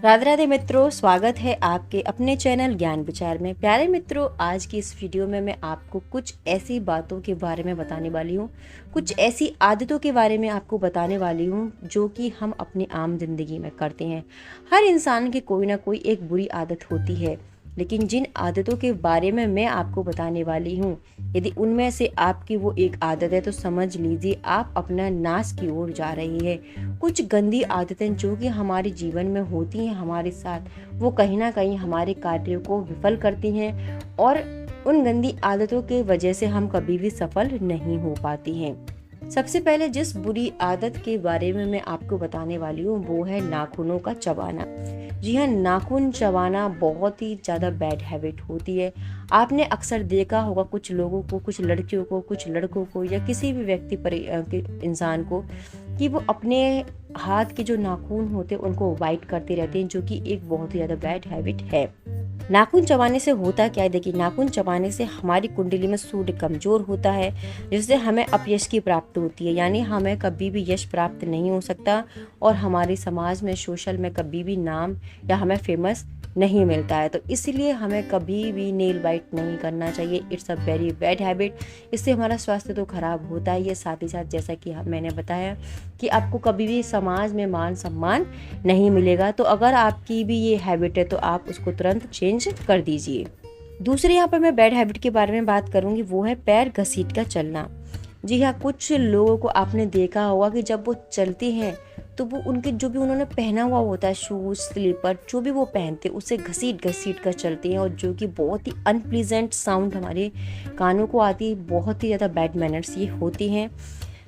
राधे राधे मित्रों, स्वागत है आपके अपने चैनल ज्ञान विचार में। प्यारे मित्रों, आज की इस वीडियो में मैं आपको कुछ ऐसी बातों के बारे में बताने वाली हूँ, कुछ ऐसी आदतों के बारे में आपको बताने वाली हूँ जो कि हम अपनी आम जिंदगी में करते हैं। हर इंसान की कोई ना कोई एक बुरी आदत होती है, लेकिन जिन आदतों के बारे में मैं आपको बताने वाली हूँ, यदि उनमें से आपकी वो एक आदत है तो समझ लीजिए आप अपना नाश की ओर जा रही है। कुछ गंदी आदतें जो कि हमारे जीवन में होती हैं हमारे साथ, वो कहीं ना कहीं हमारे कार्यों को विफल करती हैं और उन गंदी आदतों के वजह से हम कभी भी सफल नहीं हो पाती हैं। सबसे पहले जिस बुरी आदत के बारे में मैं आपको बताने वाली हूँ वो है नाखूनों का चबाना। जी हाँ, नाखून चबाना बहुत ही ज़्यादा बैड हैबिट होती है। आपने अक्सर देखा होगा कुछ लोगों को, कुछ लड़कियों को, कुछ लड़कों को या किसी भी व्यक्ति पर इंसान को, कि वो अपने हाथ के जो नाखून होते हैं उनको वाइट करते रहते हैं, जो कि एक बहुत ही ज़्यादा बैड हैबिट है। नाखून चबाने से होता क्या है? देखिए, नाखून चबाने से हमारी कुंडली में सूर्य कमजोर होता है, जिससे हमें अपयश की प्राप्ति होती है, यानी हमें कभी भी यश प्राप्त नहीं हो सकता और हमारे समाज में, सोशल में कभी भी नाम या हमें फेमस नहीं मिलता है। तो इसलिए हमें कभी भी नेल बाइट नहीं करना चाहिए। It's a very bad habit. इससे हमारा स्वास्थ्य तो खराब होता ही है, साथ ही साथ जैसा कि मैंने बताया कि आपको कभी भी समाज में मान सम्मान नहीं मिलेगा। तो अगर आपकी भी ये हैबिट है तो आप उसको तुरंत चेंज कर दीजिए। दूसरे यहाँ पर मैं बैड हैबिट के बारे में बात करूंगी, वो है पैर घसीट कर चलना। जी हाँ, कुछ लोगों को आपने देखा होगा कि जब वो चलते हैं तो वो उनके जो भी उन्होंने पहना हुआ होता है, शूज, स्लीपर, जो भी वो पहनते हैं उसे घसीट घसीट कर चलते हैं, और जो कि बहुत ही अनप्लीजेंट साउंड हमारे कानों को आती है। बहुत ही ज़्यादा बैड मैनर्स ये होती हैं।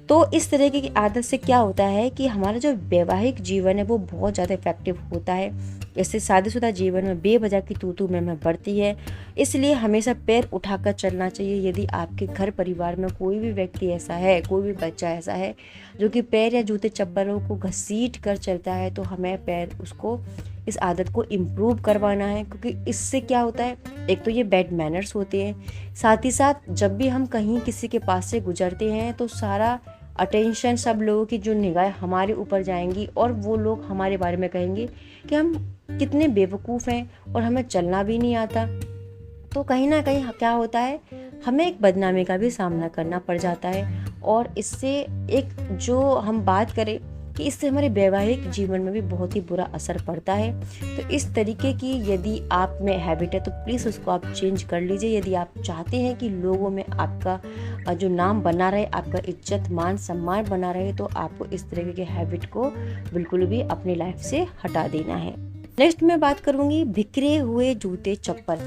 तो इस तरह की आदत से क्या होता है कि हमारा जो वैवाहिक जीवन है वो बहुत ज़्यादा इफेक्टिव होता है। इससे शादीशुदा जीवन में बेवजह की तू मैं बढ़ती है। इसलिए हमेशा पैर उठाकर चलना चाहिए। यदि आपके घर परिवार में कोई भी व्यक्ति ऐसा है, कोई भी बच्चा ऐसा है जो कि पैर या जूते चप्पलों को घसीट कर चलता है, तो हमें पैर उसको इस आदत को इम्प्रूव करवाना है, क्योंकि इससे क्या होता है, एक तो ये बैड मैनर्स होते हैं, साथ ही साथ जब भी हम कहीं किसी के पास से गुजरते हैं तो सारा अटेंशन, सब लोगों की जो निगाह हमारे ऊपर जाएंगी और वो लोग हमारे बारे में कहेंगे कि हम कितने बेवकूफ़ हैं और हमें चलना भी नहीं आता। तो कहीं ना कहीं क्या होता है, हमें एक बदनामी का भी सामना करना पड़ जाता है। और इससे एक जो हम बात करें कि इससे हमारे वैवाहिक जीवन में भी बहुत ही बुरा असर पड़ता है। तो इस तरीके की यदि आप में हैबिट है तो प्लीज़ उसको आप चेंज कर लीजिए। यदि आप चाहते हैं कि लोगों में आपका जो नाम बना रहे, आपका इज्जत मान सम्मान बना रहे, तो आपको इस तरीके के हैबिट को बिल्कुल भी अपनी लाइफ से हटा देना है। नेक्स्ट मैं बात करूंगी बिखरे हुए जूते चप्पल।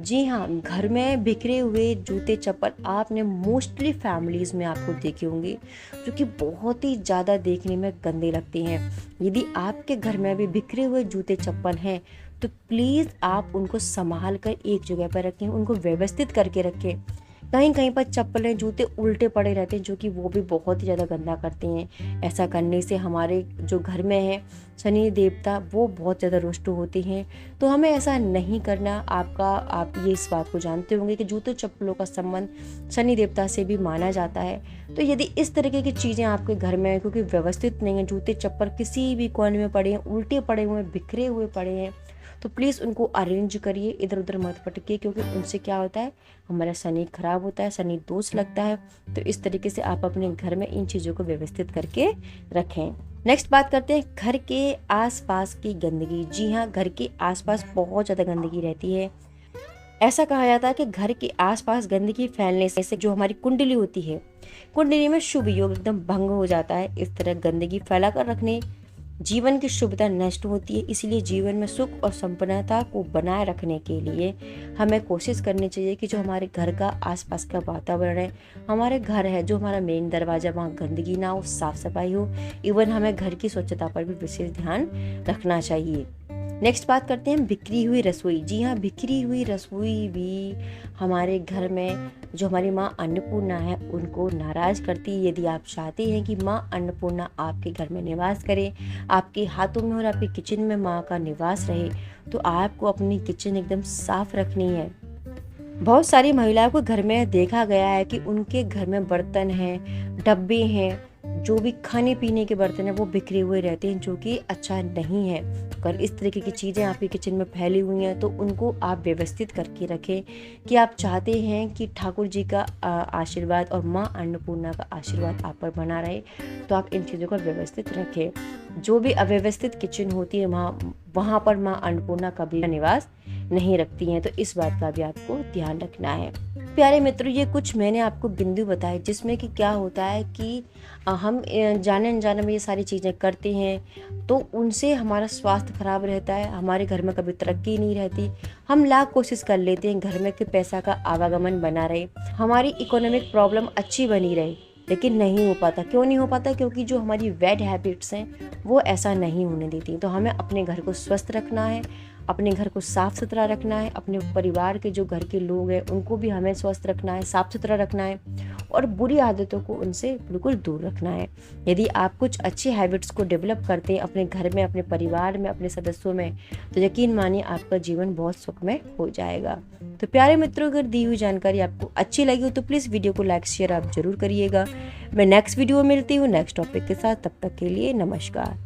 जी हाँ, घर में बिखरे हुए जूते चप्पल आपने मोस्टली फैमिलीज में आपको देखे होंगे, जो कि बहुत ही ज़्यादा देखने में गंदे लगते हैं। यदि आपके घर में भी बिखरे हुए जूते चप्पल हैं तो प्लीज़ आप उनको संभाल कर एक जगह पर रखें, उनको व्यवस्थित करके रखें। कहीं कहीं पर चप्पलें, जूते उल्टे पड़े रहते हैं, जो कि वो भी बहुत ही ज़्यादा गंदा करते हैं। ऐसा करने से हमारे जो घर में है शनि देवता वो बहुत ज़्यादा रुष्ट होते हैं। तो हमें ऐसा नहीं करना। आप ये इस बात को जानते होंगे कि जूते चप्पलों का संबंध शनि देवता से भी माना जाता है। तो यदि इस तरीके की चीज़ें आपके घर में है, क्योंकि व्यवस्थित नहीं है, जूते चप्पल किसी भी कोने में पड़े हैं, उल्टे पड़े हुए हैं, बिखरे हुए पड़े हैं, तो प्लीज़ उनको अरेंज करिए, इधर उधर मत पटकिए, क्योंकि उनसे क्या होता है, हमारा शनि खराब होता है, शनि दोष लगता है। तो इस तरीके से आप अपने घर में इन चीज़ों को व्यवस्थित करके रखें। नेक्स्ट बात करते हैं घर के आसपास की गंदगी। जी हाँ, घर के आसपास बहुत ज़्यादा गंदगी रहती है। ऐसा कहा जाता है कि घर के आसपास गंदगी फैलने से जो हमारी कुंडली होती है, कुंडली में शुभ योग एकदम भंग हो जाता है। इस तरह गंदगी फैला कर रखने जीवन की शुभता नष्ट होती है। इसलिए जीवन में सुख और संपन्नता को बनाए रखने के लिए हमें कोशिश करनी चाहिए कि जो हमारे घर का आसपास का वातावरण है, हमारे घर है, जो हमारा मेन दरवाजा, वहाँ गंदगी ना हो, साफ सफाई हो। इवन हमें घर की स्वच्छता पर भी विशेष ध्यान रखना चाहिए। नेक्स्ट बात करते हैं बिखरी हुई रसोई। जी हाँ, बिखरी हुई रसोई भी हमारे घर में जो हमारी माँ अन्नपूर्णा है उनको नाराज करती है। यदि आप चाहते हैं कि माँ अन्नपूर्णा आपके घर में निवास करे, आपके हाथों में और आपके किचन में माँ का निवास रहे, तो आपको अपनी किचन एकदम साफ रखनी है। बहुत सारी महिलाओं को घर में देखा गया है कि उनके घर में बर्तन हैं, डब्बे हैं, जो भी खाने पीने के बर्तन हैं वो बिखरे हुए रहते हैं, जो कि अच्छा नहीं है। अगर इस तरीके की चीज़ें आपके किचन में फैली हुई हैं तो उनको आप व्यवस्थित करके रखें कि आप चाहते हैं कि ठाकुर जी का आशीर्वाद और माँ अन्नपूर्णा का आशीर्वाद आप पर बना रहे, तो आप इन चीज़ों को व्यवस्थित रखें। जो भी अव्यवस्थित किचन होती है वहाँ पर माँ अन्नपूर्णा कभी निवास नहीं रखती हैं, तो इस बात का भी आपको ध्यान रखना है। प्यारे मित्रों, ये कुछ मैंने आपको बिंदु बताए जिसमें कि क्या होता है कि हम जाने अनजाने में ये सारी चीज़ें करते हैं तो उनसे हमारा स्वास्थ्य खराब रहता है, हमारे घर में कभी तरक्की नहीं रहती। हम लाख कोशिश कर लेते हैं घर में कि पैसा का आवागमन बना रहे, हमारी इकोनॉमिक प्रॉब्लम अच्छी बनी रहे, लेकिन नहीं हो पाता। क्यों नहीं हो पाता? क्योंकि जो हमारी बैड हैबिट्स हैं वो ऐसा नहीं होने देती। तो हमें अपने घर को स्वस्थ रखना है, अपने घर को साफ़ सुथरा रखना है, अपने परिवार के जो घर के लोग हैं उनको भी हमें स्वस्थ रखना है, साफ़ सुथरा रखना है और बुरी आदतों को उनसे बिल्कुल दूर रखना है। यदि आप कुछ अच्छी हैबिट्स को डेवलप करते हैं अपने घर में, अपने परिवार में, अपने सदस्यों में, तो यकीन मानिए आपका जीवन बहुत सुखमय हो जाएगा। तो प्यारे मित्रों, अगर दी हुई जानकारी आपको अच्छी लगी हो तो प्लीज़ वीडियो को लाइक शेयर आप ज़रूर करिएगा। मैं नेक्स्ट वीडियो में मिलती हूँ नेक्स्ट टॉपिक के साथ। तब तक के लिए नमस्कार।